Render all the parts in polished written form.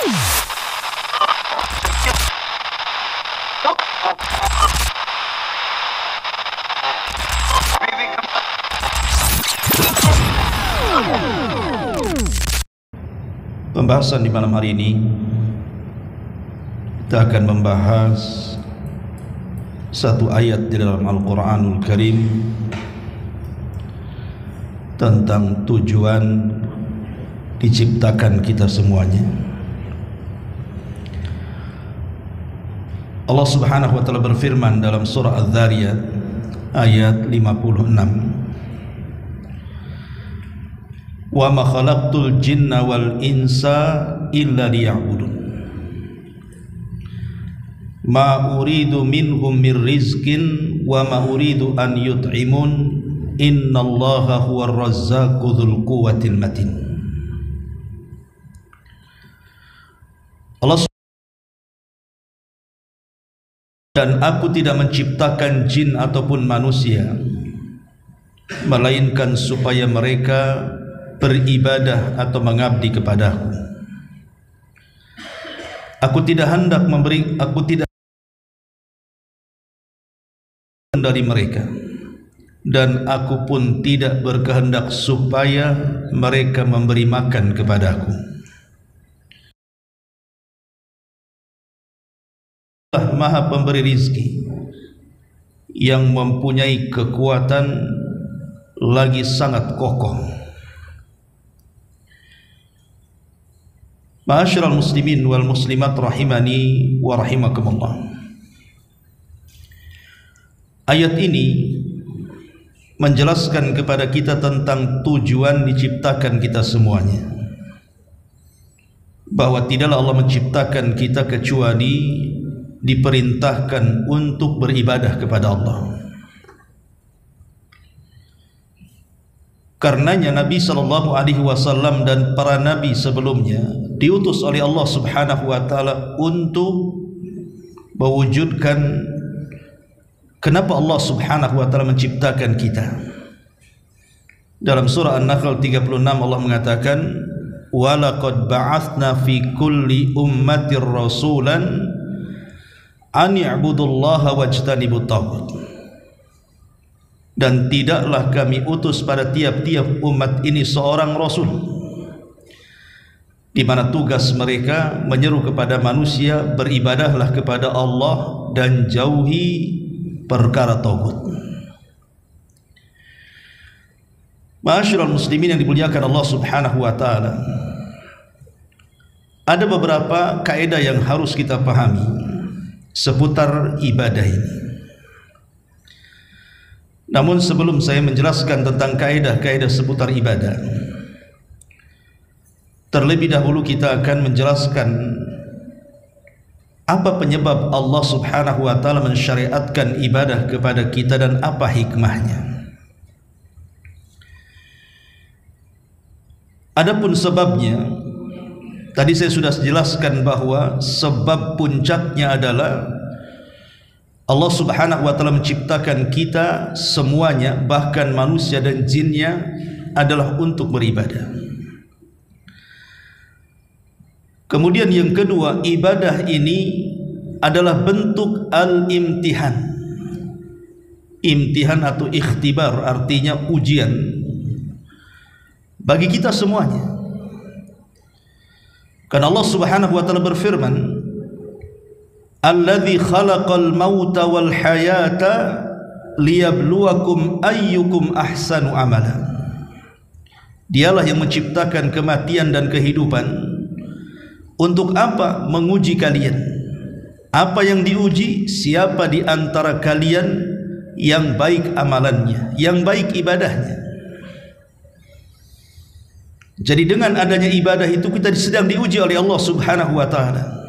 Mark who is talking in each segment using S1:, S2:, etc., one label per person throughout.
S1: Pembahasan di malam hari ini kita akan membahas satu ayat di dalam Al-Quranul Karim tentang tujuan diciptakan kita semuanya. Allah Subhanahu wa taala berfirman dalam surah Az-Zariyat ayat 56, wa ma khalaqtul jinna wal insa illa liya'budun ma uridu minhum mir rizqin wa ma uridu an yut'imun innallaha huwar razzaqu dzul quwwatil matin. Allah, dan aku tidak menciptakan jin ataupun manusia melainkan supaya mereka beribadah atau mengabdi kepadaku. Aku tidak dari mereka, dan aku pun tidak berkehendak supaya mereka memberi makan kepadaku. Allah Maha Pemberi rizki yang mempunyai kekuatan lagi sangat kokoh. Ma'asyiral muslimin wal muslimat rahimani wa rahimakumullah. Ayat ini menjelaskan kepada kita tentang tujuan diciptakan kita semuanya, bahwa tidaklah Allah menciptakan kita kecuali diperintahkan untuk beribadah kepada Allah. Karenanya Nabi SAW dan para nabi sebelumnya diutus oleh Allah Subhanahu wa taala untuk mewujudkan kenapa Allah Subhanahu wa taala menciptakan kita. Dalam surah An-Nahl 36 Allah mengatakan, wa laqad ba'atsna fi kulli ummatir rasulan an i'budullaha wajtanibut taghut. Dan tidaklah kami utus pada tiap-tiap umat ini seorang rasul, di mana tugas mereka menyeru kepada manusia beribadahlah kepada Allah dan jauhi perkara taghut. Ma'asyiral muslimin yang dimuliakan Allah Subhanahu wa taala, ada beberapa kaidah yang harus kita pahami seputar ibadah ini. Namun sebelum saya menjelaskan tentang kaidah-kaidah seputar ibadah, terlebih dahulu kita akan menjelaskan apa penyebab Allah Subhanahu wa taala mensyariatkan ibadah kepada kita dan apa hikmahnya. Adapun sebabnya, tadi saya sudah jelaskan bahwa sebab puncaknya adalah Allah Subhanahu wa taala menciptakan kita semuanya, bahkan manusia dan jinnya, adalah untuk beribadah. Kemudian yang kedua, ibadah ini adalah bentuk al-imtihan. Imtihan atau ikhtibar artinya ujian bagi kita semuanya. Karena Allah Subhanahu wa taala berfirman, alladzi khalaqal mauta wal hayata liyabluwakum ayyukum ahsanu amala. Dialah yang menciptakan kematian dan kehidupan. Untuk apa? Menguji kalian. Apa yang diuji? Siapa di antara kalian yang baik amalannya, yang baik ibadahnya. Jadi dengan adanya ibadah itu kita sedang diuji oleh Allah Subhanahu wa taala.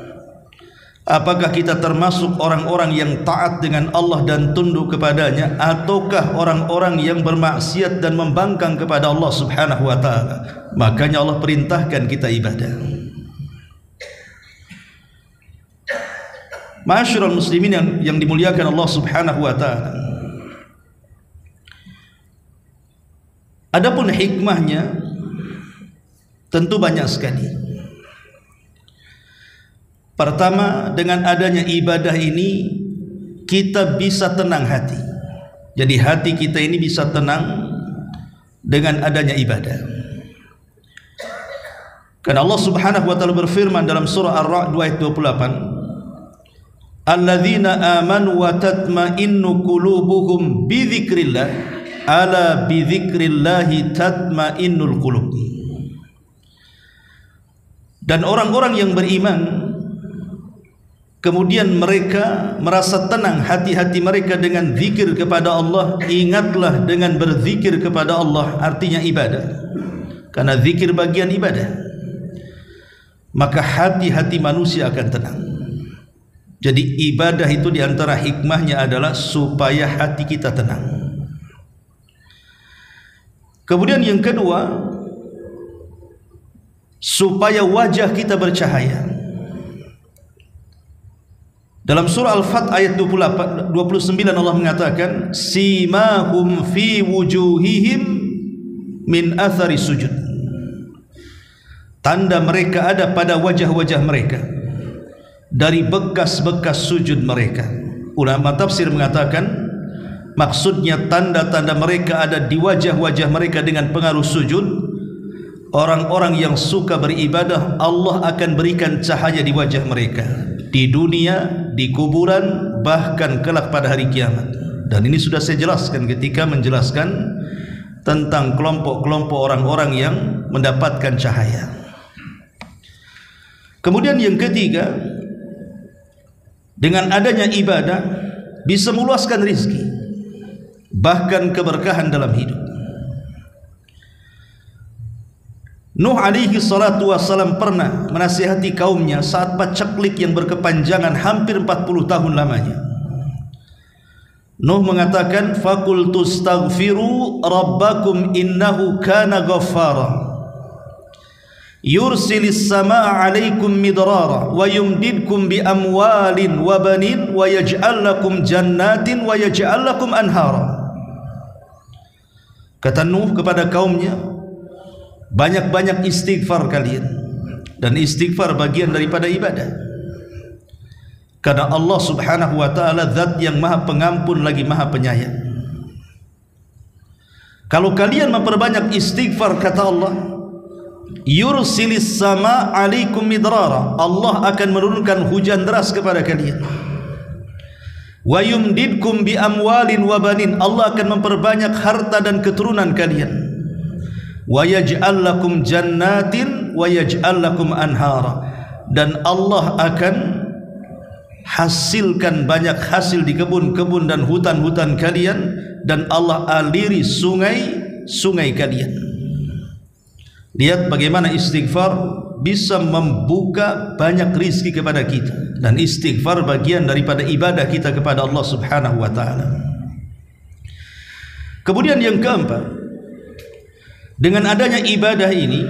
S1: Apakah kita termasuk orang-orang yang taat dengan Allah dan tunduk kepadanya, ataukah orang-orang yang bermaksiat dan membangkang kepada Allah Subhanahu wa taala? Makanya Allah perintahkan kita ibadah. Ma'asyiral muslimin yang dimuliakan Allah Subhanahu wa taala, adapun hikmahnya tentu banyak sekali. Pertama, dengan adanya ibadah ini kita bisa tenang hati. Jadi hati kita ini bisa tenang dengan adanya ibadah. Karena Allah Subhanahu wa taala berfirman dalam surah Ar-Ra'd ayat 28, alladzina amanu wa tatma'innu qulubuhum bi dzikrillah ala bi dzikrillah tatma'innul qulub. Dan orang-orang yang beriman kemudian mereka merasa tenang hati-hati mereka dengan zikir kepada Allah. Ingatlah dengan berzikir kepada Allah, artinya ibadah. Karena zikir bagian ibadah, maka hati-hati manusia akan tenang. Jadi ibadah itu diantara hikmahnya adalah supaya hati kita tenang. Kemudian yang kedua, supaya wajah kita bercahaya. Dalam surah Al-Fath ayat 29 Allah mengatakan, simahum fi wujuhihim min athari sujud. Tanda mereka ada pada wajah-wajah mereka dari bekas-bekas sujud mereka. Ulama tafsir mengatakan maksudnya tanda-tanda mereka ada di wajah-wajah mereka dengan pengaruh sujud. Orang-orang yang suka beribadah, Allah akan berikan cahaya di wajah mereka di dunia, di kuburan, bahkan kelak pada hari kiamat. Dan ini sudah saya jelaskan ketika menjelaskan tentang kelompok-kelompok orang-orang yang mendapatkan cahaya. Kemudian yang ketiga, dengan adanya ibadah bisa meluaskan rizki, bahkan keberkahan dalam hidup. Nuh alaihi salatu wassalam pernah menasihati kaumnya saat paceklik yang berkepanjangan hampir 40 tahun lamanya. Nuh mengatakan, faqultu astaghfiru rabbakum innahu kana ghaffara yursilis samaa alaikum midrara wa yumdidkum bi amwalin wa banin wa yaj'al lakum jannatin wa yaj'al lakum anhara. Kata Nuh kepada kaumnya, banyak-banyak istighfar kalian, dan istighfar bagian daripada ibadah. Karena Allah Subhanahu wa taala zat yang maha pengampun lagi maha penyayang. Kalau kalian memperbanyak istighfar, kata Allah, yursilis sama alaikum midrara, Allah akan menurunkan hujan deras kepada kalian. Wa yumdidkum bi amwalin wa banin, Allah akan memperbanyak harta dan keturunan kalian. Wa yaj'al lakum jannatin wa yaj'al lakum anhara, dan Allah akan hasilkan banyak hasil di kebun-kebun dan hutan-hutan kalian, dan Allah aliri sungai-sungai kalian. Lihat bagaimana istighfar bisa membuka banyak rizki kepada kita, dan istighfar bagian daripada ibadah kita kepada Allah Subhanahu wa taala. Kemudian yang keempat, dengan adanya ibadah ini,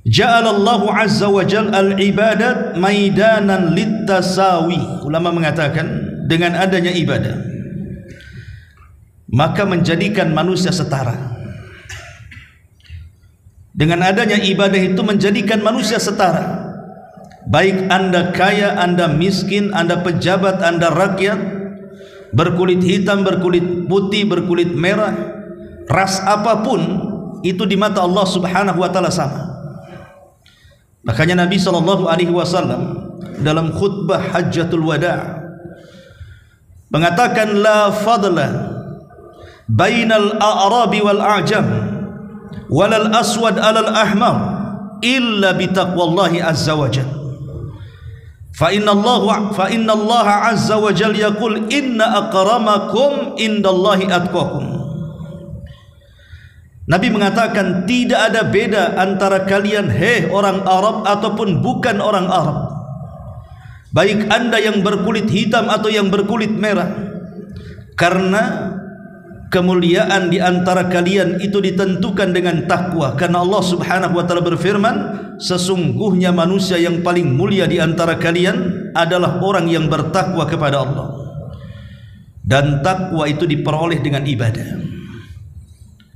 S1: ja'alallahu azza wa jalla al-ibadat maidanan littasawi. Ulama mengatakan dengan adanya ibadah maka menjadikan manusia setara. Dengan adanya ibadah itu menjadikan manusia setara. Baik Anda kaya, Anda miskin, Anda pejabat, Anda rakyat, berkulit hitam, berkulit putih, berkulit merah, ras apapun itu di mata Allah Subhanahu wa taala sama. Makanya Nabi sallallahu alaihi wasallam dalam khutbah Hajjatul Wada' mengatakan, la fadla bainal a'rabi wal a'jam walal aswad alal ahmar illa bitaqwallahi azza wa jalla. Fa inna Allah azza wa jalla yaqul inna akramakum indallahi atqakum. Nabi mengatakan tidak ada beda antara kalian, hei orang Arab ataupun bukan orang Arab, baik anda yang berkulit hitam atau yang berkulit merah, karena kemuliaan di antara kalian itu ditentukan dengan takwa. Karena Allah Subhanahu wa taala berfirman, sesungguhnya manusia yang paling mulia di antara kalian adalah orang yang bertakwa kepada Allah, dan takwa itu diperoleh dengan ibadah.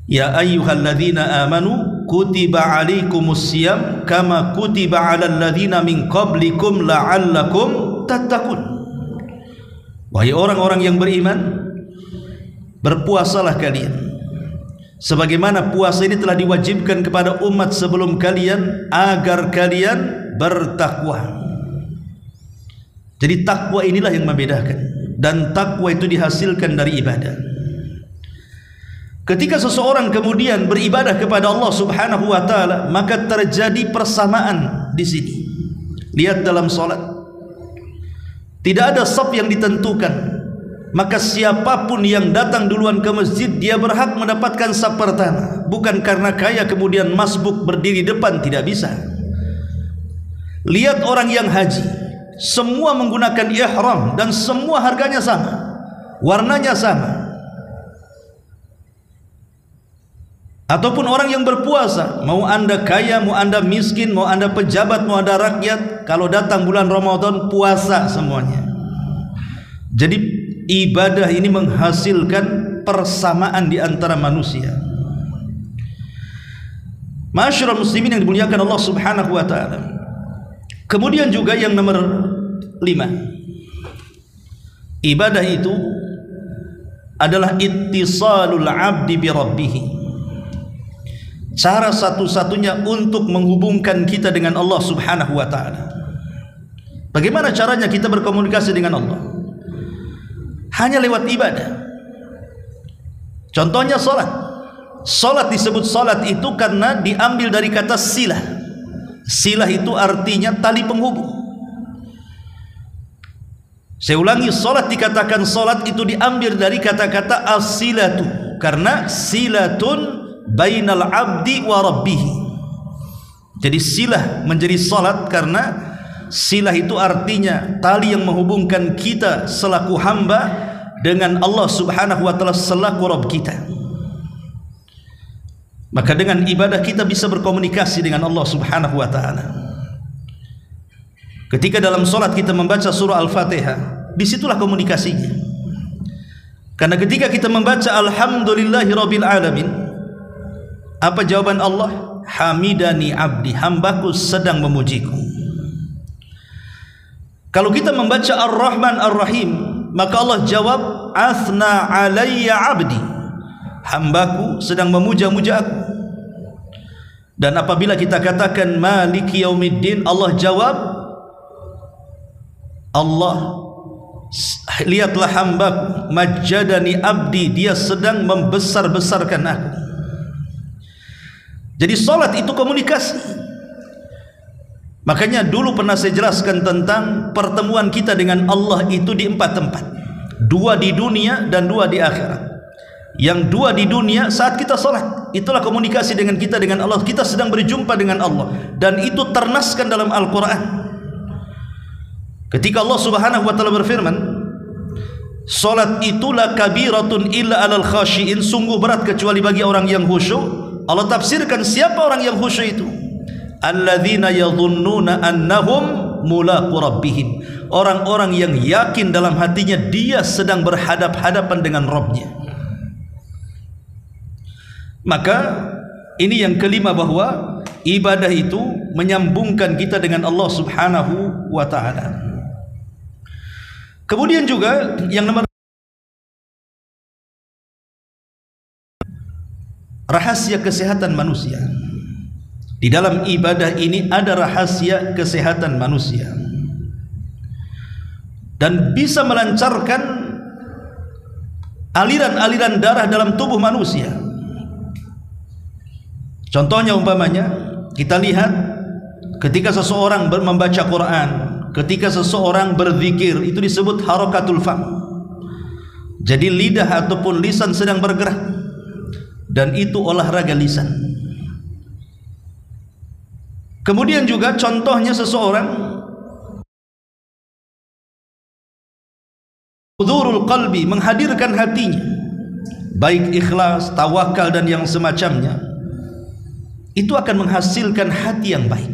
S1: Ya ayyuhalladzina amanu kutiba alaikumus siyam kama kutiba alal ladzina min qablikum la'allakum tattaqun. Wahai orang-orang yang beriman, berpuasalah kalian sebagaimana puasa ini telah diwajibkan kepada umat sebelum kalian agar kalian bertakwa. Jadi takwa inilah yang membedakan, dan takwa itu dihasilkan dari ibadah. Ketika seseorang kemudian beribadah kepada Allah Subhanahu wa taala, maka terjadi persamaan di sini. Lihat dalam salat, tidak ada shaf yang ditentukan, maka siapapun yang datang duluan ke masjid dia berhak mendapatkan shaf pertama, bukan karena kaya kemudian masbuk berdiri depan, tidak bisa. Lihat orang yang haji, semua menggunakan ihram dan semua harganya sama, warnanya sama. Ataupun orang yang berpuasa, mau anda kaya, mau anda miskin, mau anda pejabat, mau anda rakyat, kalau datang bulan Ramadan puasa semuanya. Jadi ibadah ini menghasilkan persamaan di antara manusia. Ma'asyiral muslimin yang dimuliakan Allah Subhanahu wa taala. Kemudian juga yang nomor 5, ibadah itu adalah ittisalul abdi bi rabbih. Cara satu-satunya untuk menghubungkan kita dengan Allah Subhanahu wa taala. Bagaimana caranya kita berkomunikasi dengan Allah? Hanya lewat ibadah. Contohnya salat. Salat disebut salat itu karena diambil dari kata silah. Silah itu artinya tali penghubung. Saya ulangi, salat dikatakan salat itu diambil dari kata-kata as-silatu, karena silatun bainal abdi wa rabbih. Jadi silah menjadi salat karena silah itu artinya tali yang menghubungkan kita selaku hamba dengan Allah Subhanahu wa taala selaku Rabb kita. Maka dengan ibadah kita bisa berkomunikasi dengan Allah Subhanahu wa taala. Ketika dalam salat kita membaca surah Al-Fatihah, disitulah komunikasinya. Karena ketika kita membaca alhamdulillahirabbil alamin, apa jawaban Allah? Hamidani abdi, hambaku sedang memujiku. Kalau kita membaca Ar-Rahman Ar-Rahim, maka Allah jawab asna alayya abdi, hambaku sedang memuja-muja aku. Dan apabila kita katakan maliki yaumiddin, Allah jawab, Allah lihatlah hambaku majjadani abdi, dia sedang membesar-besarkan aku. Jadi salat itu komunikasi. Makanya dulu pernah saya jelaskan tentang pertemuan kita dengan Allah itu di 4 tempat. 2 di dunia dan 2 di akhirat. Yang 2 di dunia saat kita salat, itulah komunikasi dengan kita dengan Allah. Kita sedang berjumpa dengan Allah, dan itu ternaskan dalam Al-Quran. Ketika Allah Subhanahu wa taala berfirman, salat itulah kabiratun illa alal khashiin, sungguh berat kecuali bagi orang yang khusyuk. Allah tafsirkan siapa orang yang khusyuk itu? Alladzina yadhunnuna annahum mulaqu rabbihim, orang-orang yang yakin dalam hatinya dia sedang berhadap-hadapan dengan Rabbnya. Maka ini yang kelima, bahwa ibadah itu menyambungkan kita dengan Allah Subhanahu wa taala. Kemudian juga yang nomor, rahasia kesehatan manusia. Di dalam ibadah ini ada rahasia kesehatan manusia, dan bisa melancarkan aliran-aliran darah dalam tubuh manusia. Contohnya umpamanya kita lihat ketika seseorang membaca Quran, ketika seseorang berzikir, itu disebut harakatul fam. Jadi lidah ataupun lisan sedang bergerak, dan itu olahraga lisan. Kemudian juga contohnya seseorang hudurul qalbi, menghadirkan hatinya, baik ikhlas, tawakal dan yang semacamnya, itu akan menghasilkan hati yang baik.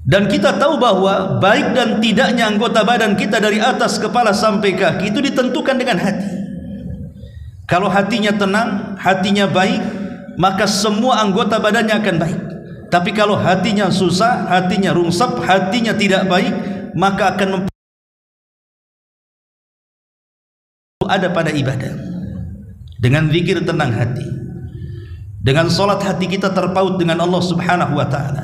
S1: Dan kita tahu bahwa baik dan tidaknya anggota badan kita dari atas kepala sampai kaki itu ditentukan dengan hati. Kalau hatinya tenang, hatinya baik, maka semua anggota badannya akan baik. Tapi kalau hatinya susah, hatinya rungsep, hatinya tidak baik, maka akan ada pada ibadah. Dengan zikir tenang hati, dengan solat hati kita terpaut dengan Allah Subhanahu wa ta'ala.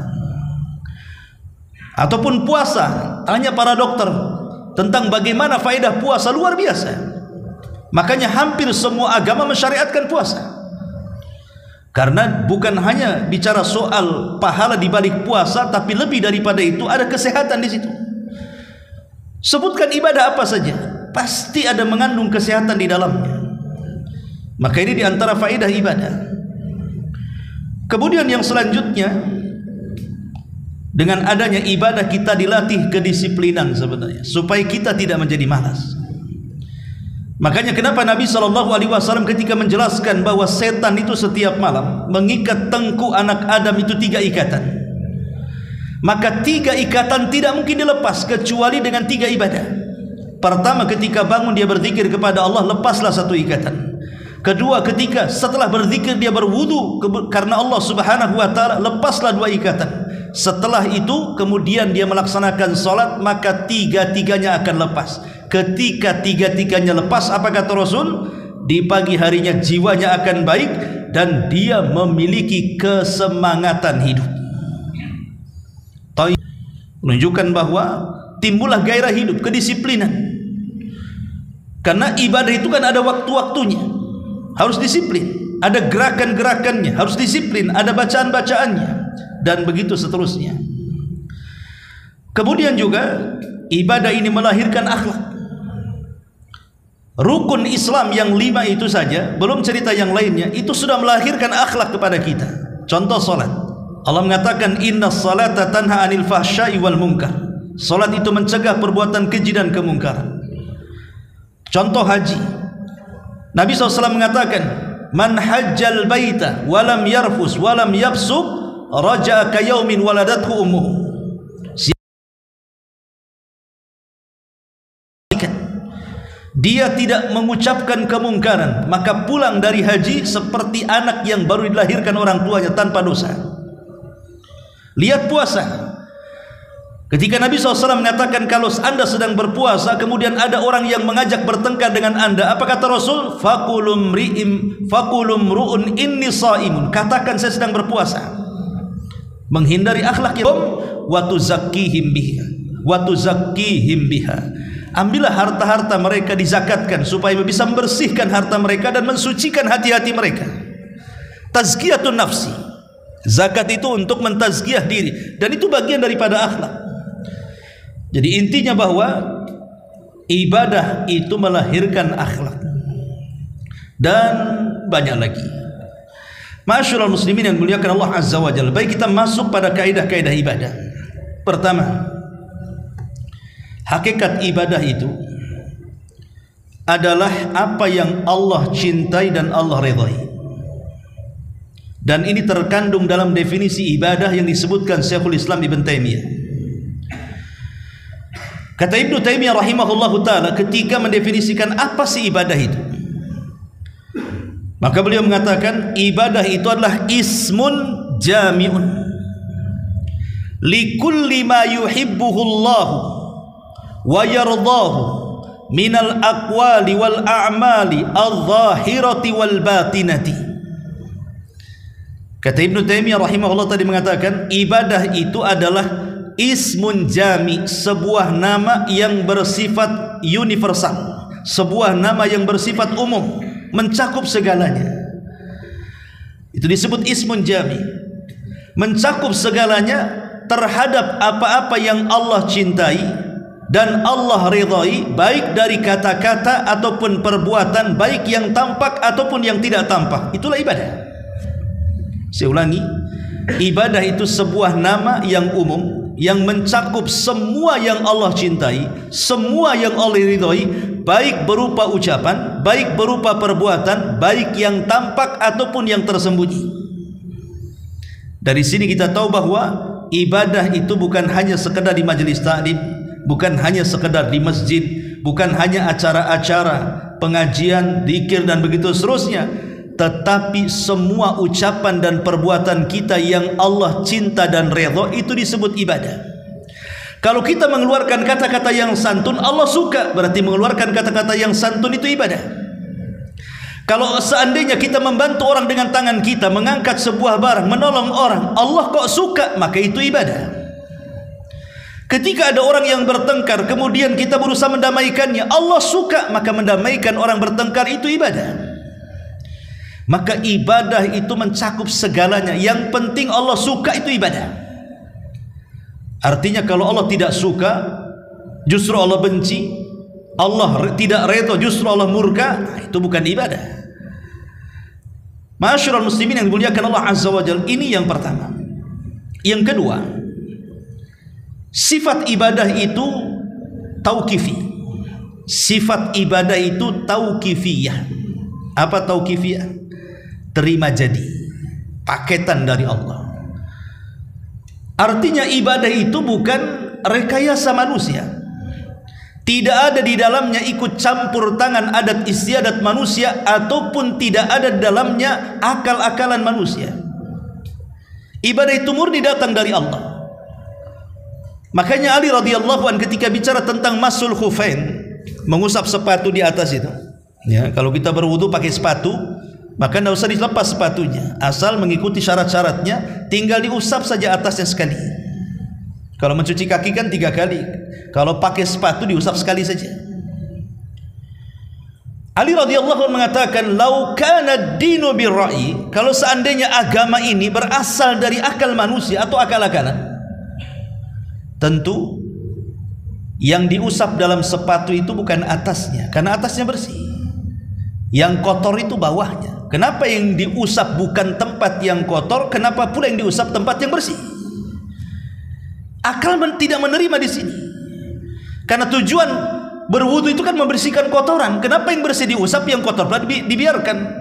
S1: Ataupun puasa, tanya para dokter tentang bagaimana faedah puasa, luar biasa. Makanya hampir semua agama mensyariatkan puasa. Karena bukan hanya bicara soal pahala di balik puasa, tapi lebih daripada itu ada kesehatan di situ. Sebutkan ibadah apa saja, pasti ada mengandung kesehatan di dalamnya. Maka ini di antara faedah ibadah. Kemudian yang selanjutnya, dengan adanya ibadah kita dilatih kedisiplinan sebenarnya, supaya kita tidak menjadi malas. Makanya kenapa Nabi SAW ketika menjelaskan bahwa setan itu setiap malam mengikat tengkuk anak Adam itu 3 ikatan, maka 3 ikatan tidak mungkin dilepas kecuali dengan 3 ibadah. Pertama, ketika bangun dia berzikir kepada Allah, lepaslah 1 ikatan. Kedua, ketika setelah berzikir dia berwudu karena Allah Subhanahu wa ta'ala, lepaslah 2 ikatan. Setelah itu kemudian dia melaksanakan sholat, maka 3-tiganya akan lepas. Ketika 3-tiganya lepas, apa kata Rasul? Di pagi harinya jiwanya akan baik dan dia memiliki kesemangatan hidup. Menunjukkan bahwa timbullah gairah hidup, kedisiplinan. Karena ibadah itu kan ada waktu-waktunya, harus disiplin. Ada gerakan-gerakannya, harus disiplin. Ada bacaan-bacaannya, dan begitu seterusnya. Kemudian juga ibadah ini melahirkan akhlak. Rukun Islam yang 5 itu saja, belum cerita yang lainnya, itu sudah melahirkan akhlak kepada kita. Contoh salat, Allah mengatakan inna salata tanha anil fahsya'i wal munkar. Salat itu mencegah perbuatan keji dan kemungkaran. Contoh haji, Nabi SAW mengatakan man hajjal baita walam yarfus walam yafsuk raja'a kayaumin waladathu ummuh. Dia tidak mengucapkan kemungkaran, maka pulang dari haji seperti anak yang baru dilahirkan orang tuanya tanpa dosa. Lihat puasa. Ketika Nabi SAW mengatakan kalau anda sedang berpuasa, kemudian ada orang yang mengajak bertengkar dengan anda, apa kata Rasul? Fakulum ru'un inni sa'imun. Katakan saya sedang berpuasa. Menghindari akhlak yang wa tuzakkihim biha. Ambillah harta-harta mereka, dizakatkan supaya bisa membersihkan harta mereka dan mensucikan hati-hati mereka. Tazkiyatun nafsi. Zakat itu untuk mentazkiyah diri, dan itu bagian daripada akhlak. Jadi intinya bahwa ibadah itu melahirkan akhlak. Dan banyak lagi. Ma'asyiral muslimin yang dimuliakan Allah Azza wa Jalla. Baik, kita masuk pada kaidah-kaidah ibadah. Pertama, hakikat ibadah itu adalah apa yang Allah cintai dan Allah ridhai. Dan ini terkandung dalam definisi ibadah yang disebutkan Syekhul Islam Ibn Taimiyah. Kata Ibnu Taimiyah rahimahullahu ta'ala ketika mendefinisikan apa sih ibadah itu, maka beliau mengatakan ibadah itu adalah ismun jami'un likulli ma yuhibbuhullahu wa yardahu minal aqwali wal a'mali adh-dhahirati wal batinati. Kata Ibnu Taimiyah rahimahullah tadi mengatakan ibadah itu adalah ismun jami, sebuah nama yang bersifat universal, sebuah nama yang bersifat umum, mencakup segalanya. Itu disebut ismun jami, mencakup segalanya terhadap apa-apa yang Allah cintai dan Allah ridhai, baik dari kata-kata ataupun perbuatan, baik yang tampak ataupun yang tidak tampak. Itulah ibadah. Saya ulangi, ibadah itu sebuah nama yang umum yang mencakup semua yang Allah cintai, semua yang Allah ridhai, baik berupa ucapan, baik berupa perbuatan, baik yang tampak ataupun yang tersembunyi. Dari sini kita tahu bahwa ibadah itu bukan hanya sekedar di majelis ta'lim, bukan hanya sekedar di masjid, bukan hanya acara-acara pengajian, zikir dan begitu seterusnya. Tetapi semua ucapan dan perbuatan kita yang Allah cinta dan redha itu disebut ibadah. Kalau kita mengeluarkan kata-kata yang santun, Allah suka, berarti mengeluarkan kata-kata yang santun itu ibadah. Kalau seandainya kita membantu orang dengan tangan kita, mengangkat sebuah barang, menolong orang, Allah kok suka, maka itu ibadah. Ketika ada orang yang bertengkar, kemudian kita berusaha mendamaikannya, Allah suka, maka mendamaikan orang bertengkar itu ibadah. Maka ibadah itu mencakup segalanya. Yang penting Allah suka, itu ibadah. Artinya kalau Allah tidak suka, justru Allah benci, Allah tidak redha, justru Allah murka, itu bukan ibadah. Ma'asyiral muslimin yang dimuliakan Allah Azza wa Jalla, ini yang pertama. Yang kedua, sifat ibadah itu tauqifi. Sifat ibadah itu tauqifiyah. Apa tauqifiyah? Terima jadi, paketan dari Allah. Artinya ibadah itu bukan rekayasa manusia. Tidak ada di dalamnya ikut campur tangan adat istiadat manusia, ataupun tidak ada di dalamnya akal-akalan manusia. Ibadah itu murni datang dari Allah. Makanya Ali radhiyallahu anhu ketika bicara tentang masul khufain, mengusap sepatu di atas itu, ya, kalau kita berwudu pakai sepatu, maka tidak usah dilepas sepatunya, asal mengikuti syarat-syaratnya, tinggal diusap saja atasnya sekali. Kalau mencuci kaki kan 3 kali, kalau pakai sepatu diusap sekali saja. Ali radhiyallahu anhu mengatakan, "Lau kana ad-dinu bir-ra'yi," kalau seandainya agama ini berasal dari akal manusia atau akal-akalan, tentu yang diusap dalam sepatu itu bukan atasnya, karena atasnya bersih. Yang kotor itu bawahnya. Kenapa yang diusap bukan tempat yang kotor? Kenapa pula yang diusap tempat yang bersih? Akal tidak menerima di sini. Karena tujuan berwudu itu kan membersihkan kotoran. Kenapa yang bersih diusap, yang kotor pula dibiarkan?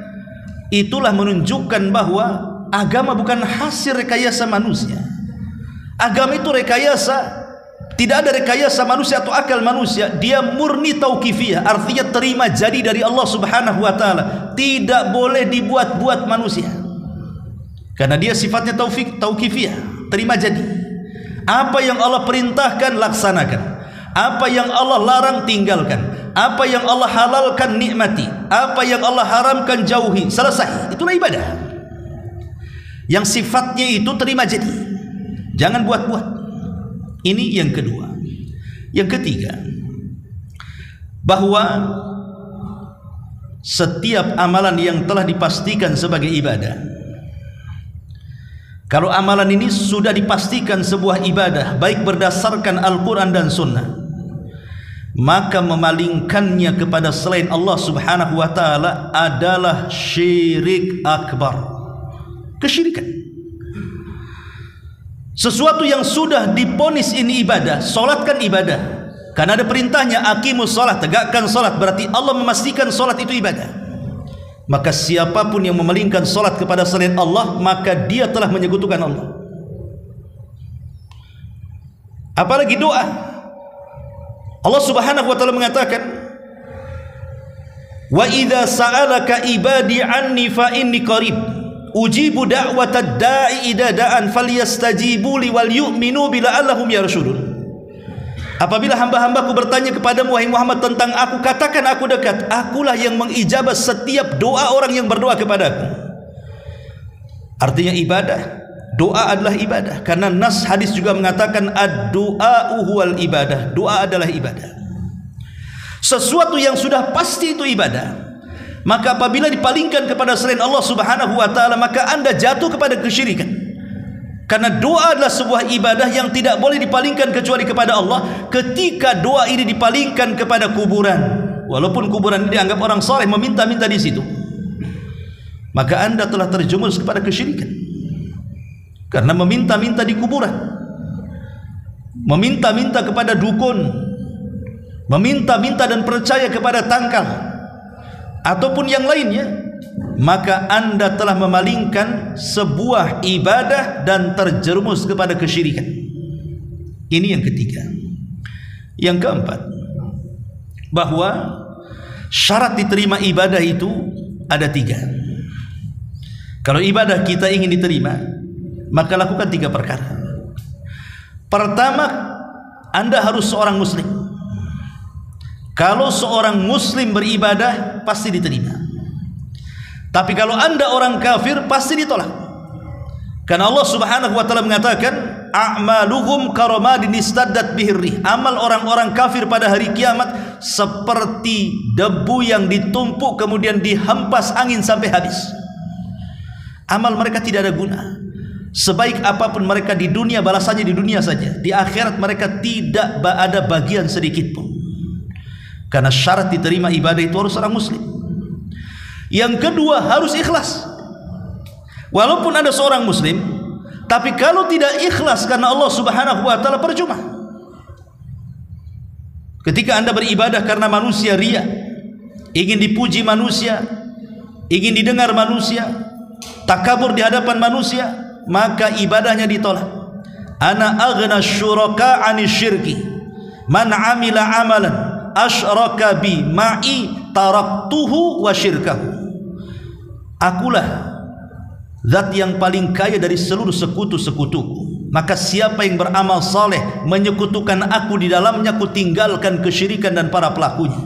S1: Itulah menunjukkan bahwa agama bukan hasil rekayasa manusia. Agama itu rekayasa. Tidak ada rekayasa manusia atau akal manusia. Dia murni tauqifiyah, artinya terima jadi dari Allah Subhanahu wa taala. Tidak boleh dibuat-buat manusia. Karena dia sifatnya tauqifiyah, terima jadi. Apa yang Allah perintahkan laksanakan. Apa yang Allah larang tinggalkan. Apa yang Allah halalkan nikmati. Apa yang Allah haramkan jauhi. Selesai. Itulah ibadah. Yang sifatnya itu terima jadi. Jangan buat-buat. Ini yang kedua. Yang ketiga, bahwa setiap amalan yang telah dipastikan sebagai ibadah, kalau amalan ini sudah dipastikan sebuah ibadah, baik berdasarkan Al-Quran dan Sunnah, maka memalingkannya kepada selain Allah Subhanahu wa ta'ala adalah syirik akbar, kesyirikan. Sesuatu yang sudah diponis ini ibadah, solat kan ibadah, karena ada perintahnya aqimus solat, tegakkan solat, berarti Allah memastikan solat itu ibadah. Maka siapapun yang memalingkan solat kepada selain Allah, maka dia telah menyekutukan Allah. Apalagi doa. Allah Subhanahu wa ta'ala mengatakan, wa idza sa'alaka ibadi anni fa inni qarib ujibu da'watad da'i idza da'an falyastajibu li wal yu'minu bila'allahum yarshudun. Apabila hamba-hambaku bertanya kepadamu wahai Muhammad tentang aku, katakan aku dekat. Akulah yang mengijabah setiap doa orang yang berdoa kepadaku. Artinya ibadah, doa adalah ibadah, karena nas hadis juga mengatakan ad-du'a'u huwal ibadah. Doa adalah ibadah. Sesuatu yang sudah pasti itu ibadah, maka apabila dipalingkan kepada selain Allah Subhanahu wa ta'ala, maka anda jatuh kepada kesyirikan. Karena doa adalah sebuah ibadah yang tidak boleh dipalingkan kecuali kepada Allah. Ketika doa ini dipalingkan kepada kuburan, walaupun kuburan ini dianggap orang saleh meminta-minta di situ, maka anda telah terjerumus kepada kesyirikan. Karena meminta-minta di kuburan, meminta-minta kepada dukun, meminta-minta dan percaya kepada tangkal ataupun yang lainnya, maka anda telah memalingkan sebuah ibadah dan terjerumus kepada kesyirikan. Ini yang ketiga. Yang keempat, bahwa Syarat diterima ibadah itu ada 3. Kalau ibadah kita ingin diterima, maka lakukan 3 perkara. Pertama, Anda harus seorang muslim. Kalau seorang muslim beribadah, pasti diterima. Tapi kalau Anda orang kafir, pasti ditolak. Karena Allah Subhanahu wa taala mengatakan, a'maluhum karamadin istaddat bihir rih. Amal orang-orang kafir pada hari kiamat seperti debu yang ditumpuk kemudian dihempas angin sampai habis. Amal mereka tidak ada guna. Sebaik apapun mereka di dunia, balasannya di dunia saja. Di akhirat mereka tidak ada bagian sedikit pun. Karena syarat diterima ibadah itu harus orang muslim. Yang kedua, harus ikhlas. Walaupun ada seorang muslim, tapi kalau tidak ikhlas karena Allah Subhanahu wa taala, percuma. Ketika Anda beribadah karena manusia riya, ingin dipuji manusia, ingin didengar manusia, takabur di hadapan manusia, maka ibadahnya ditolak. Ana aghna syuraka 'ani syirki man 'amila 'amalan asyraka bi ma'i taraktuhu wa syirkahu. Akulah zat yang paling kaya dari seluruh sekutu-sekutuku, maka siapa yang beramal saleh menyekutukan aku di dalamnya, aku tinggalkan kesyirikan dan para pelakunya.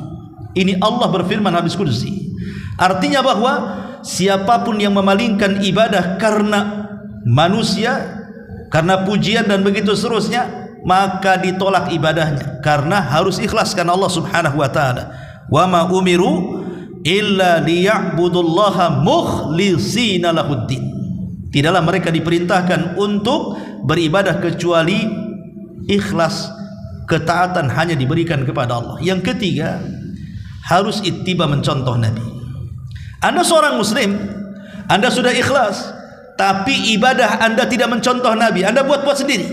S1: Ini Allah berfirman hadis qudsi. Artinya bahwa siapapun yang memalingkan ibadah karena manusia, karena pujian dan begitu seterusnya, maka ditolak ibadahnya. Karena harus ikhlas karena Allah Subhanahu wa taala. Wa ma umiru illa liya'budullaha mukhlishina lahuddin. Tidaklah mereka diperintahkan untuk beribadah kecuali ikhlas, ketaatan hanya diberikan kepada Allah. Yang ketiga, harus ittiba, mencontoh Nabi. Anda seorang muslim, Anda sudah ikhlas, tapi ibadah Anda tidak mencontoh Nabi, Anda buat-buat sendiri.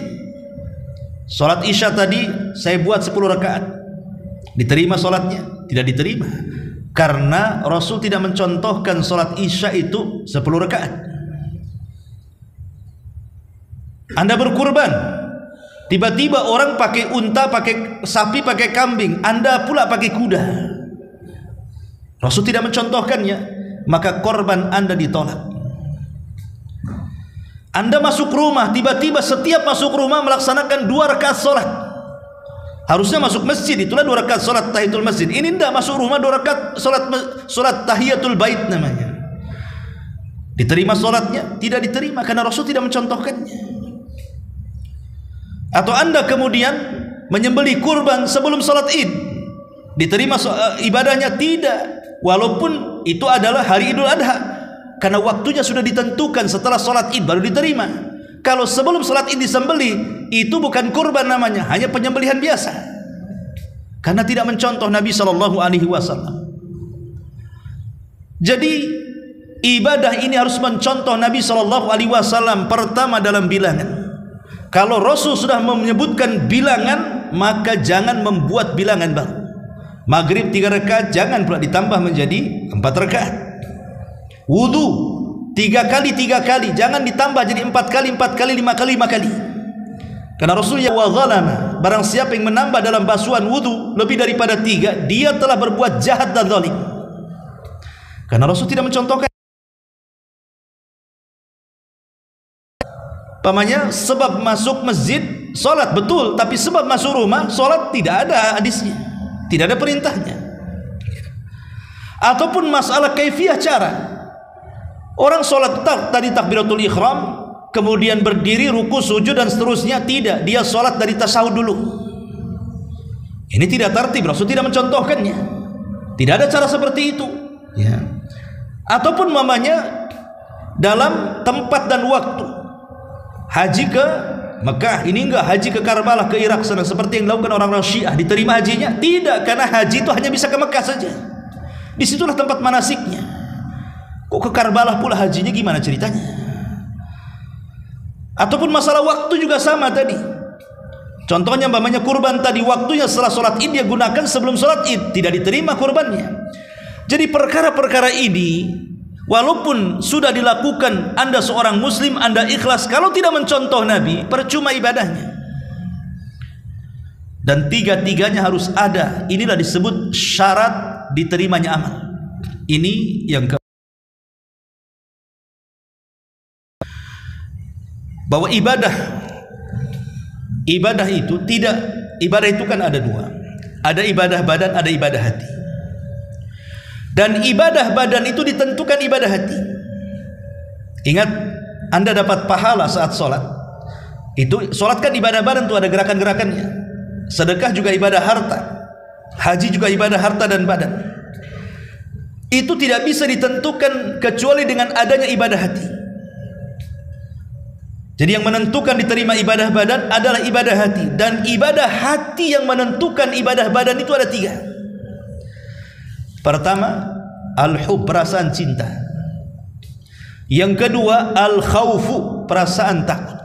S1: Salat Isya tadi saya buat 10 rakaat. Diterima salatnya? Tidak diterima. Karena Rasul tidak mencontohkan salat Isya itu 10 rakaat. Anda berkurban, tiba-tiba orang pakai unta, pakai sapi, pakai kambing, Anda pula pakai kuda. Rasul tidak mencontohkannya, maka korban Anda ditolak. Anda masuk rumah, tiba-tiba setiap masuk rumah melaksanakan 2 rakaat salat. Harusnya masuk masjid, itulah 2 rakaat salat tahiyatul masjid. Ini tidak masuk rumah, 2 rakaat salat tahiyatul bait namanya. Diterima salatnya? Tidak diterima karena Rasul tidak mencontohkannya. Atau Anda kemudian menyembelih kurban sebelum salat Id, diterima ibadahnya? Tidak, walaupun itu adalah hari Idul Adha, karena waktunya sudah ditentukan setelah salat Id baru diterima. Kalau sebelum salat Id disembelih, itu bukan kurban namanya, hanya penyembelihan biasa, karena tidak mencontoh Nabi sallallahu alaihi wasallam. Jadi ibadah ini harus mencontoh Nabi sallallahu alaihi wasallam. Pertama, dalam bilangan. Kalau Rasul sudah menyebutkan bilangan, maka jangan membuat bilangan baru. Maghrib 3 rakaat jangan pula ditambah menjadi 4 rakaat. Wudu 3 kali 3 kali, jangan ditambah jadi 4 kali 4 kali 5 kali 5 kali. Karena Rasulnya wa zalama, barang siapa yang menambah dalam basuhan wudu lebih daripada 3, dia telah berbuat jahat dan zalim. Karena Rasul tidak mencontohkan. Pamannya sebab masuk masjid salat betul, tapi sebab masuk rumah salat tidak ada hadisnya, tidak ada perintahnya. Ataupun masalah kaifiyah cara. Orang salat tadi takbiratul ihram, kemudian berdiri, ruku, sujud dan seterusnya, tidak, dia salat dari tasyahud dulu. Ini tidak tertib, Rasul tidak mencontohkannya. Tidak ada cara seperti itu, ya. Ataupun mamanya dalam tempat dan waktu. Haji ke Mekah, ini enggak haji ke Karbala, ke Irak sana, seperti yang dilakukan orang-orang Syiah. Diterima hajinya? Tidak, karena haji itu hanya bisa ke Mekah saja. Disitulah tempat manasiknya. Kok ke Karbala pula hajinya, gimana ceritanya? Ataupun masalah waktu juga sama tadi. Contohnya umpamanya kurban tadi, waktunya setelah sholat Id dia gunakan sebelum sholat Id, tidak diterima kurbannya. Jadi perkara-perkara ini, walaupun sudah dilakukan, Anda seorang muslim, Anda ikhlas, kalau tidak mencontoh Nabi, percuma ibadahnya. Dan tiga-tiganya harus ada. Inilah disebut syarat diterimanya amal. Ini yang bahwa ibadah itu tidak, ibadah itu kan ada dua, ada ibadah badan, ada ibadah hati. Dan ibadah badan itu ditentukan ibadah hati. Ingat, Anda dapat pahala saat sholat. Itu sholat kan ibadah badan, itu ada gerakan-gerakannya. Sedekah juga ibadah harta, haji juga ibadah harta dan badan. Itu tidak bisa ditentukan kecuali dengan adanya ibadah hati. Jadi yang menentukan diterima ibadah badan adalah ibadah hati. Dan ibadah hati yang menentukan ibadah badan itu ada tiga. Pertama, al-hub, perasaan cinta. Yang kedua, al-khawfu, perasaan takut.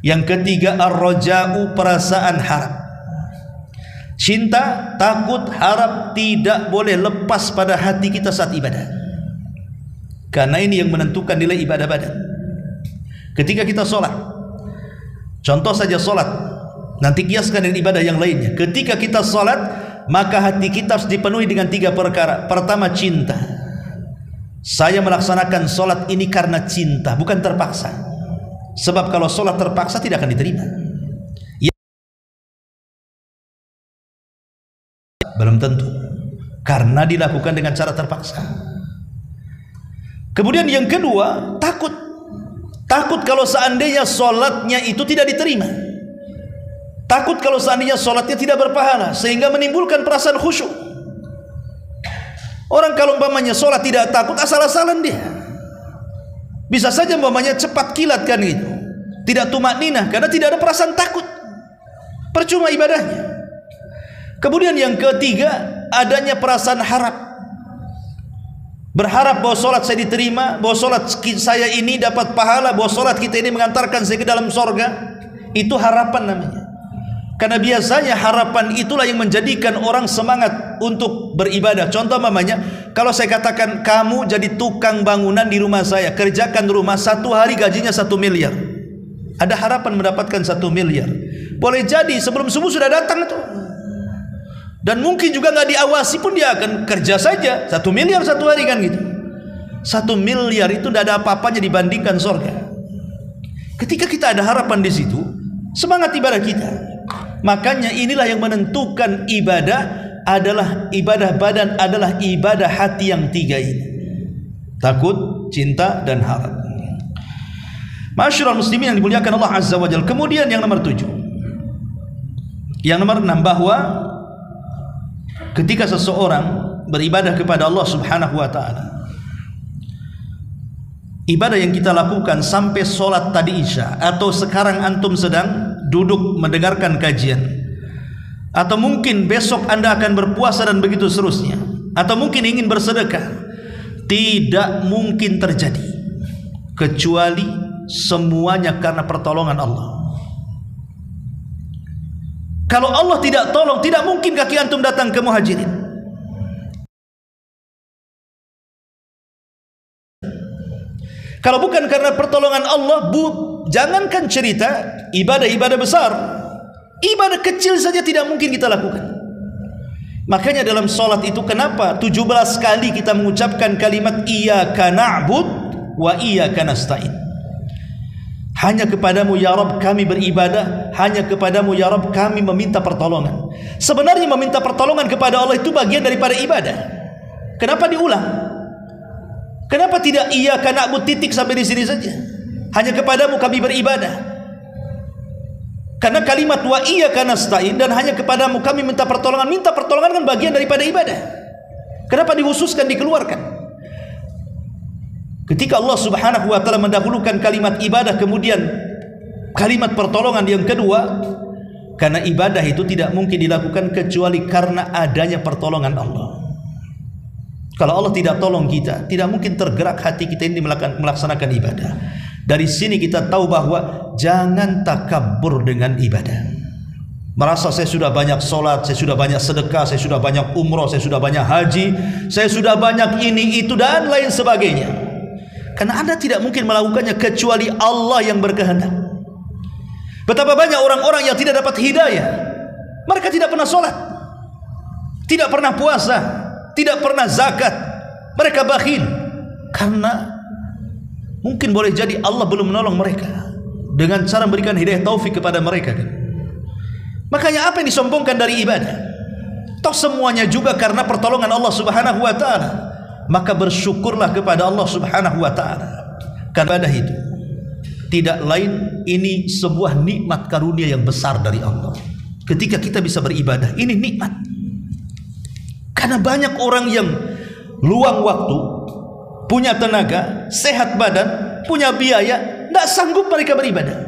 S1: Yang ketiga, ar-raja'u, perasaan harap. Cinta, takut, harap tidak boleh lepas pada hati kita saat ibadah. Karena ini yang menentukan nilai ibadah badan. Ketika kita sholat, contoh saja sholat, nanti kiaskan dengan ibadah yang lainnya. Ketika kita sholat, maka hati kita harus dipenuhi dengan tiga perkara. Pertama, cinta. Saya melaksanakan sholat ini karena cinta, bukan terpaksa. Sebab kalau sholat terpaksa tidak akan diterima. Belum tentu, karena dilakukan dengan cara terpaksa. Kemudian yang kedua, takut. Takut kalau seandainya sholatnya itu tidak diterima. Takut kalau seandainya sholatnya tidak berpahala, sehingga menimbulkan perasaan khusyuk. Orang kalau umpamanya sholat tidak takut, asal-asalan dia. Bisa saja umpamanya cepat kilat kan gitu, tidak tumakninah karena tidak ada perasaan takut. Percuma ibadahnya. Kemudian yang ketiga, adanya perasaan harap. Berharap bahwa sholat saya diterima, bahwa sholat saya ini dapat pahala, bahwa sholat kita ini mengantarkan saya ke dalam sorga. Itu harapan namanya. Karena biasanya harapan itulah yang menjadikan orang semangat untuk beribadah. Contoh mamanya, kalau saya katakan kamu jadi tukang bangunan di rumah saya, kerjakan rumah, 1 hari gajinya 1 miliar. Ada harapan mendapatkan 1 miliar. Boleh jadi sebelum subuh sudah datang itu. Dan mungkin juga nggak diawasi pun dia akan kerja saja 1 miliar 1 hari kan gitu. 1 miliar itu tidak ada apa-apanya dibandingkan surga. Ketika kita ada harapan di situ, semangat ibadah kita. Makanya inilah yang menentukan ibadah adalah ibadah badan, adalah ibadah hati yang tiga ini. Takut, cinta, dan harap. Masyarul muslimin yang dimuliakan Allah Azza wa Jalla. Kemudian yang nomor 7. Yang nomor 6, bahwa ketika seseorang beribadah kepada Allah Subhanahu wa ta'ala, ibadah yang kita lakukan sampai sholat tadi isya, atau sekarang antum sedang duduk mendengarkan kajian, atau mungkin besok anda akan berpuasa dan begitu seterusnya, atau mungkin ingin bersedekah, tidak mungkin terjadi kecuali semuanya karena pertolongan Allah. Kalau Allah tidak tolong, tidak mungkin kaki antum datang ke Muhajirin. Kalau bukan karena pertolongan Allah, jangankan cerita ibadah-ibadah besar, ibadah kecil saja tidak mungkin kita lakukan. Makanya dalam sholat itu kenapa 17 kali kita mengucapkan kalimat iyyaka na'bud wa iyyaka nasta'in. Hanya kepadamu ya Rabb kami beribadah, hanya kepadamu ya Rabb kami meminta pertolongan. Sebenarnya meminta pertolongan kepada Allah itu bagian daripada ibadah. Kenapa diulang? Kenapa tidak iyyaka na'bud titik sampai di sini saja? Hanya kepadamu kami beribadah. Karena kalimat wa iyyaka nasta'in dan hanya kepadamu kami minta pertolongan. Minta pertolongan kan bagian daripada ibadah. Kenapa dikhususkan, dikeluarkan? Ketika Allah Subhanahu wa ta'ala mendahulukan kalimat ibadah, kemudian kalimat pertolongan yang kedua, karena ibadah itu tidak mungkin dilakukan kecuali karena adanya pertolongan Allah. Kalau Allah tidak tolong kita, tidak mungkin tergerak hati kita ini melaksanakan ibadah. Dari sini kita tahu bahwa jangan takabur dengan ibadah. Merasa saya sudah banyak sholat, saya sudah banyak sedekah, saya sudah banyak umroh, saya sudah banyak haji, saya sudah banyak ini, itu, dan lain sebagainya. Karena Anda tidak mungkin melakukannya kecuali Allah yang berkehendak. Betapa banyak orang-orang yang tidak dapat hidayah. Mereka tidak pernah sholat, tidak pernah puasa, tidak pernah zakat, mereka bakhil. Karena mungkin boleh jadi Allah belum menolong mereka dengan cara memberikan hidayah taufik kepada mereka kan? Makanya apa yang disombongkan dari ibadah? Toh semuanya juga karena pertolongan Allah Subhanahu wa taala. Maka bersyukurlah kepada Allah Subhanahu wa taala. Karena ibadah itu tidak lain, ini sebuah nikmat karunia yang besar dari Allah. Ketika kita bisa beribadah, ini nikmat. Karena banyak orang yang luang waktu, punya tenaga, sehat badan, punya biaya, tidak sanggup mereka beribadah.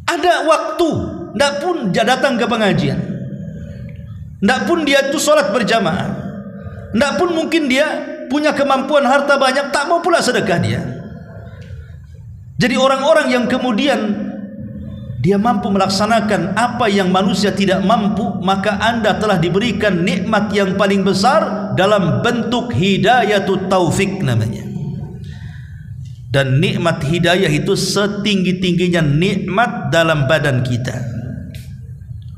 S1: Ada waktu, tidak pun dia datang ke pengajian, tidak pun dia itu sholat berjamaah, tidak pun mungkin dia punya kemampuan harta banyak, tak mau pula sedekah dia. Jadi orang-orang yang kemudian dia mampu melaksanakan apa yang manusia tidak mampu, maka anda telah diberikan nikmat yang paling besar dalam bentuk hidayatut taufik namanya. Dan nikmat hidayah itu setinggi-tingginya nikmat dalam badan kita.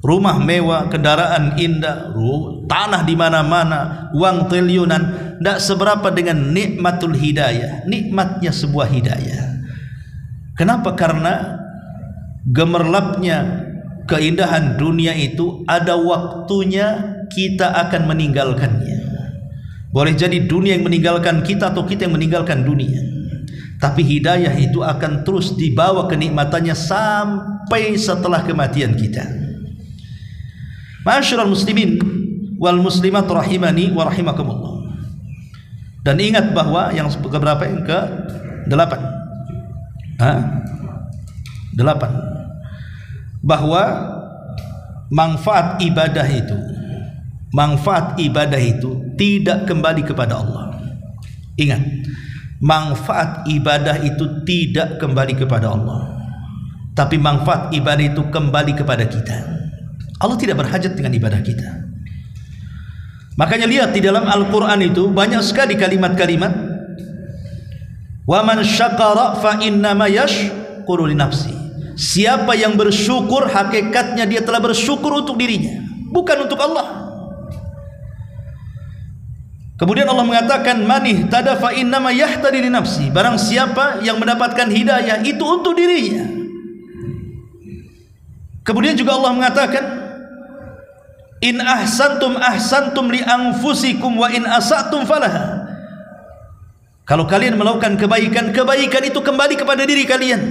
S1: Rumah mewah, kendaraan indah, tanah di mana-mana, uang triliunan, tidak seberapa dengan nikmatul hidayah. Nikmatnya sebuah hidayah. Kenapa? Karena gemerlapnya keindahan dunia itu ada waktunya kita akan meninggalkannya. Boleh jadi dunia yang meninggalkan kita atau kita yang meninggalkan dunia. Tapi hidayah itu akan terus dibawa kenikmatannya sampai setelah kematian kita. Ma'asyiral muslimin wal muslimat rahimani wa rahimakumullah. Dan ingat bahwa yang keberapa? Yang ke-8. 8. Bahwa manfaat ibadah itu tidak kembali kepada Allah. Ingat, manfaat ibadah itu tidak kembali kepada Allah, tapi manfaat ibadah itu kembali kepada kita. Allah tidak berhajat dengan ibadah kita. Makanya lihat di dalam Al-Quran itu banyak sekali kalimat-kalimat, wa man syakara fa innama yashkuru li nafsi. Siapa yang bersyukur, hakikatnya dia telah bersyukur untuk dirinya, bukan untuk Allah. Kemudian Allah mengatakan, man ihtada fa innama yahtadi li nafsi. Barang siapa yang mendapatkan hidayah itu untuk dirinya. Kemudian juga Allah mengatakan, in ahsantum ahsantum li anfusikum wa in asatum falaha. Kalau kalian melakukan kebaikan, kebaikan itu kembali kepada diri kalian.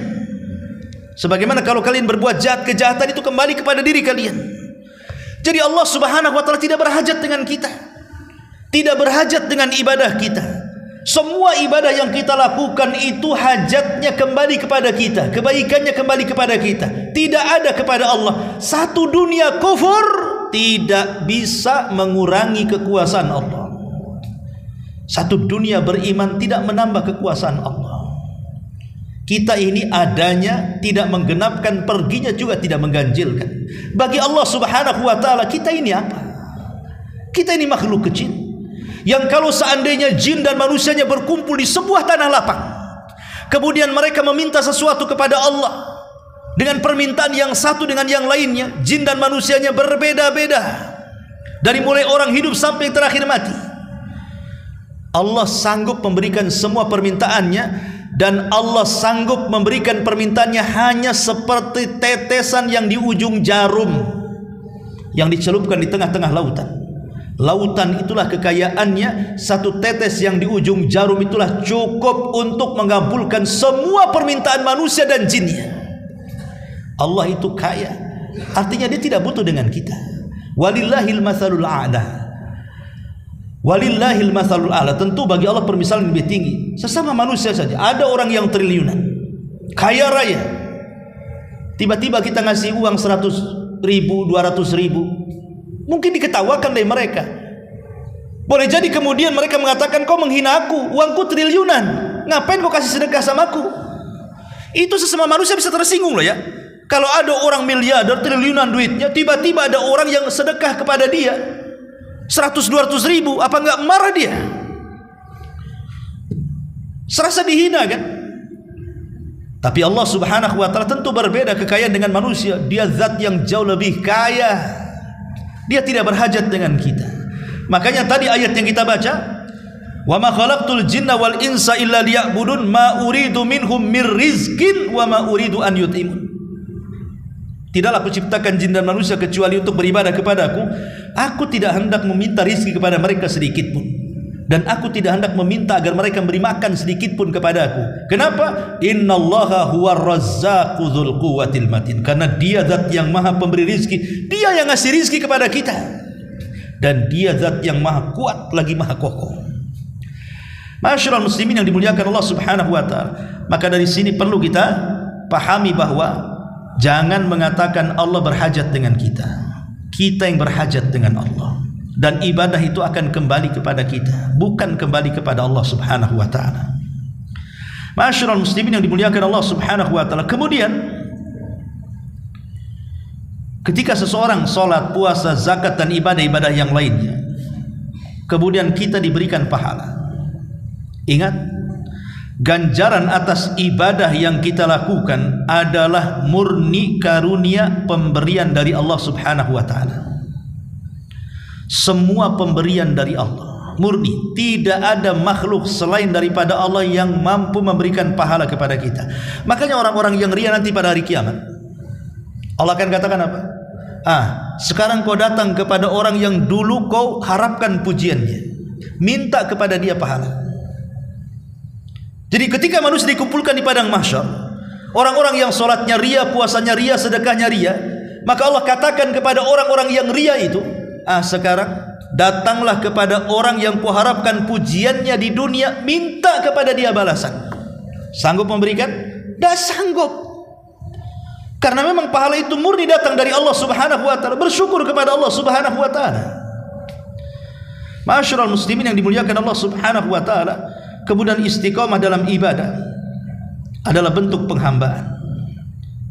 S1: Sebagaimana kalau kalian berbuat jahat, kejahatan itu kembali kepada diri kalian. Jadi Allah Subhanahu wa taala tidak berhajat dengan kita, tidak berhajat dengan ibadah kita. Semua ibadah yang kita lakukan itu hajatnya kembali kepada kita, kebaikannya kembali kepada kita, tidak ada kepada Allah. Satu dunia kufur tidak bisa mengurangi kekuasaan Allah. Satu dunia beriman tidak menambah kekuasaan Allah. Kita ini adanya tidak menggenapkan, perginya juga tidak mengganjilkan. Bagi Allah Subhanahu wa taala kita ini apa? Kita ini makhluk kecil yang kalau seandainya jin dan manusianya berkumpul di sebuah tanah lapang, kemudian mereka meminta sesuatu kepada Allah dengan permintaan yang satu dengan yang lainnya, jin dan manusianya berbeda-beda, dari mulai orang hidup sampai terakhir mati, Allah sanggup memberikan semua permintaannya. Dan Allah sanggup memberikan permintaannya hanya seperti tetesan yang di ujung jarum yang dicelupkan di tengah-tengah lautan. Lautan itulah kekayaannya. Satu tetes yang di ujung jarum itulah cukup untuk mengabulkan semua permintaan manusia dan jinnya. Allah itu kaya, artinya dia tidak butuh dengan kita. Walillahil matsalul a'la. Walillahil matsalul a'la. Tentu bagi Allah permisalan lebih tinggi. Sesama manusia saja, ada orang yang triliunan, kaya raya, tiba-tiba kita ngasih uang 100.000, 200.000, mungkin diketawakan dari mereka. Boleh jadi kemudian mereka mengatakan, kau menghina aku, uangku triliunan, ngapain kau kasih sedekah sama aku? Itu sesama manusia bisa tersinggung loh ya. Kalau ada orang miliarder, triliunan duitnya, tiba-tiba ada orang yang sedekah kepada dia 100-200.000, apa enggak marah dia? Serasa dihina kan? Tapi Allah Subhanahu wa taala tentu berbeda kekayaan dengan manusia. Dia zat yang jauh lebih kaya. Dia tidak berhajat dengan kita. Makanya tadi ayat yang kita baca, wa ma khalaqtul jinna wal insa illa liya'budun ma uridu minhum mir rizqin wa ma uridu an yut'imun. Tidaklah aku ciptakan jin dan manusia kecuali untuk beribadah kepadaku. Aku tidak hendak meminta rizki kepada mereka sedikit pun, dan aku tidak hendak meminta agar mereka beri makan sedikit pun kepadaku. Kenapa? Innallaha huwar razzaqu dzul quwwatil matin. Karena dia zat yang maha pemberi rizki, dia yang ngasih rizki kepada kita, dan dia zat yang maha kuat lagi maha kokoh. Masyarul muslimin yang dimuliakan Allah Subhanahu wa taala. Maka dari sini perlu kita pahami bahwa jangan mengatakan Allah berhajat dengan kita. Kita yang berhajat dengan Allah. Dan ibadah itu akan kembali kepada kita, bukan kembali kepada Allah Subhanahu wa taala. Masyarul muslimin yang dimuliakan Allah Subhanahu wa taala. Kemudian ketika seseorang salat, puasa, zakat dan ibadah-ibadah yang lainnya, kemudian kita diberikan pahala. Ingat, ganjaran atas ibadah yang kita lakukan adalah murni karunia pemberian dari Allah Subhanahu wa taala. Semua pemberian dari Allah, murni. Tidak ada makhluk selain daripada Allah yang mampu memberikan pahala kepada kita. Makanya orang-orang yang ria nanti pada hari kiamat, Allah akan katakan apa? Sekarang kau datang kepada orang yang dulu kau harapkan pujiannya, minta kepada dia pahala. Jadi ketika manusia dikumpulkan di padang mahsyar, orang-orang yang sholatnya ria, puasanya ria, sedekahnya ria, maka Allah katakan kepada orang-orang yang ria itu, sekarang datanglah kepada orang yang kuharapkan pujiannya di dunia, minta kepada dia balasan. Sanggup memberikan? Tidak sanggup. Karena memang pahala itu murni datang dari Allah Subhanahu wa taala. Bersyukur kepada Allah Subhanahu wa taala. Masyarul muslimin yang dimuliakan Allah Subhanahu wa taala. Kemudian istiqamah dalam ibadah adalah bentuk penghambaan.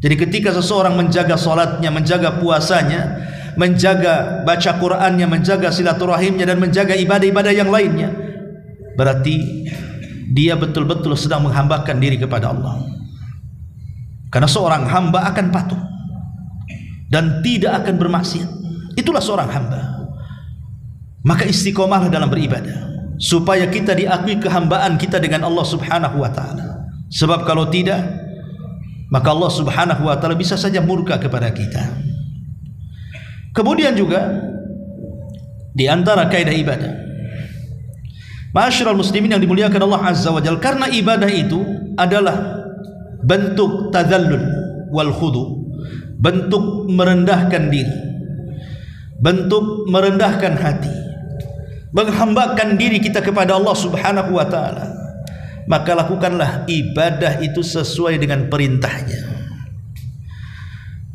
S1: Jadi ketika seseorang menjaga salatnya, menjaga puasanya, menjaga baca Qur'annya, menjaga silaturahimnya, dan menjaga ibadah-ibadah yang lainnya, berarti dia betul-betul sedang menghambakan diri kepada Allah. Karena seorang hamba akan patuh dan tidak akan bermaksiat. Itulah seorang hamba. Maka istiqomahlah dalam beribadah, supaya kita diakui kehambaan kita dengan Allah Subhanahu wa taala. Sebab kalau tidak, maka Allah Subhanahu wa taala bisa saja murka kepada kita. Kemudian juga di antara kaidah ibadah, masyarul muslimin yang dimuliakan Allah Azza wa Jalla, karena ibadah itu adalah bentuk tadzallul wal khudu, bentuk merendahkan diri, bentuk merendahkan hati, menghambakan diri kita kepada Allah Subhanahu wa taala. Maka lakukanlah ibadah itu sesuai dengan perintahnya.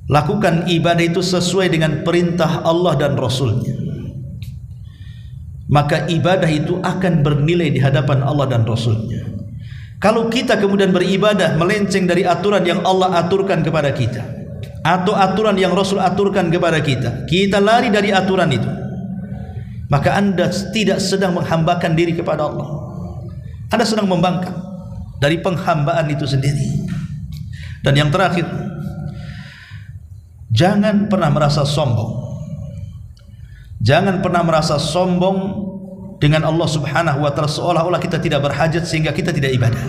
S1: Lakukan ibadah itu sesuai dengan perintah Allah dan Rasulnya. Maka ibadah itu akan bernilai di hadapan Allah dan Rasulnya. Kalau kita kemudian beribadah melenceng dari aturan yang Allah aturkan kepada kita, atau aturan yang Rasul aturkan kepada kita, kita lari dari aturan itu, maka Anda tidak sedang menghambakan diri kepada Allah. Anda sedang membangkang dari penghambaan itu sendiri. Dan yang terakhir, jangan pernah merasa sombong. Jangan pernah merasa sombong dengan Allah Subhanahu wa taala, seolah-olah kita tidak berhajat sehingga kita tidak ibadah.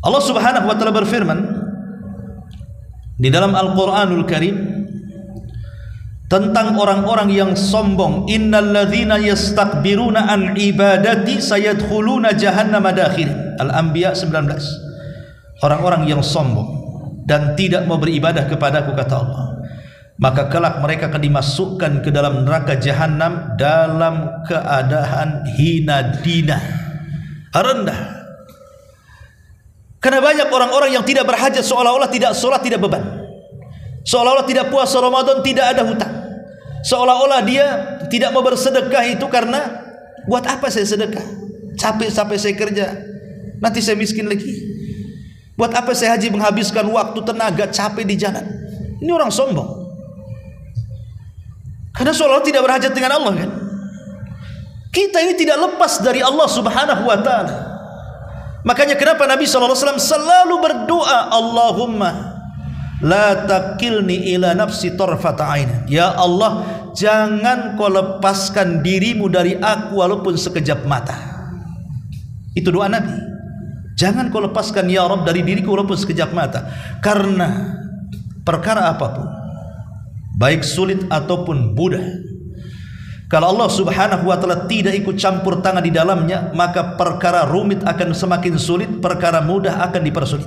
S1: Allah Subhanahu wa taala berfirman di dalam Al-Qur'anul Karim tentang orang-orang yang sombong, innalladzina yastakbiruna an ibadati sayadkhuluna jahannama dakhirin. Al-Anbiya 19. Orang-orang yang sombong dan tidak mau beribadah kepadaku, kata Allah, maka kelak mereka akan dimasukkan ke dalam neraka jahanam dalam keadaan hina dina, rendah. Karena banyak orang-orang yang tidak berhajat, seolah-olah tidak sholat tidak beban, seolah-olah tidak puasa Ramadan tidak ada hutang, seolah-olah dia tidak mau bersedekah itu karena buat apa saya sedekah, capek-capek saya kerja, nanti saya miskin lagi. Buat apa saya haji, menghabiskan waktu, tenaga, capek di jalan. Ini orang sombong. Karena seolah-olah tidak berhajat dengan Allah, kan? Kita ini tidak lepas dari Allah Subhanahu wa taala. Makanya kenapa Nabi SAW selalu berdoa, Allahumma la takilni ila nafsi tarfata ain. Ya Allah, jangan kau lepaskan dirimu dari aku walaupun sekejap mata. Itu doa Nabi. Jangan kau lepaskan ya Rabb dari diriku walaupun sekejap mata. Karena perkara apapun, baik sulit ataupun mudah, kalau Allah subhanahu wa ta'ala tidak ikut campur tangan di dalamnya, maka perkara rumit akan semakin sulit, perkara mudah akan dipersulit.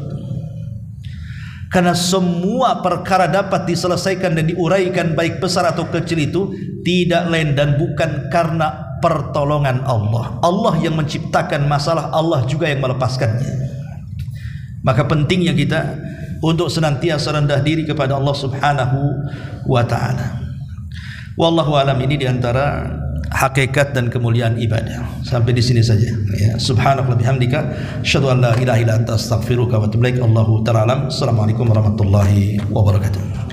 S1: Karena semua perkara dapat diselesaikan dan diuraikan baik besar atau kecil itu tidak lain dan bukan karena pertolongan Allah. Allah yang menciptakan masalah, Allah juga yang melepaskannya. Maka pentingnya kita untuk senantiasa rendah diri kepada Allah subhanahu wa ta'ala. Wallahu alam, ini diantara hakikat dan kemuliaan ibadah. Sampai di sini saja ya. Subhanallah bihamdika asyhadu an la ilaha illa anta astaghfiruka wa atubu ilaik. Allahu ta'ala alam. Assalamualaikum warahmatullahi wabarakatuh.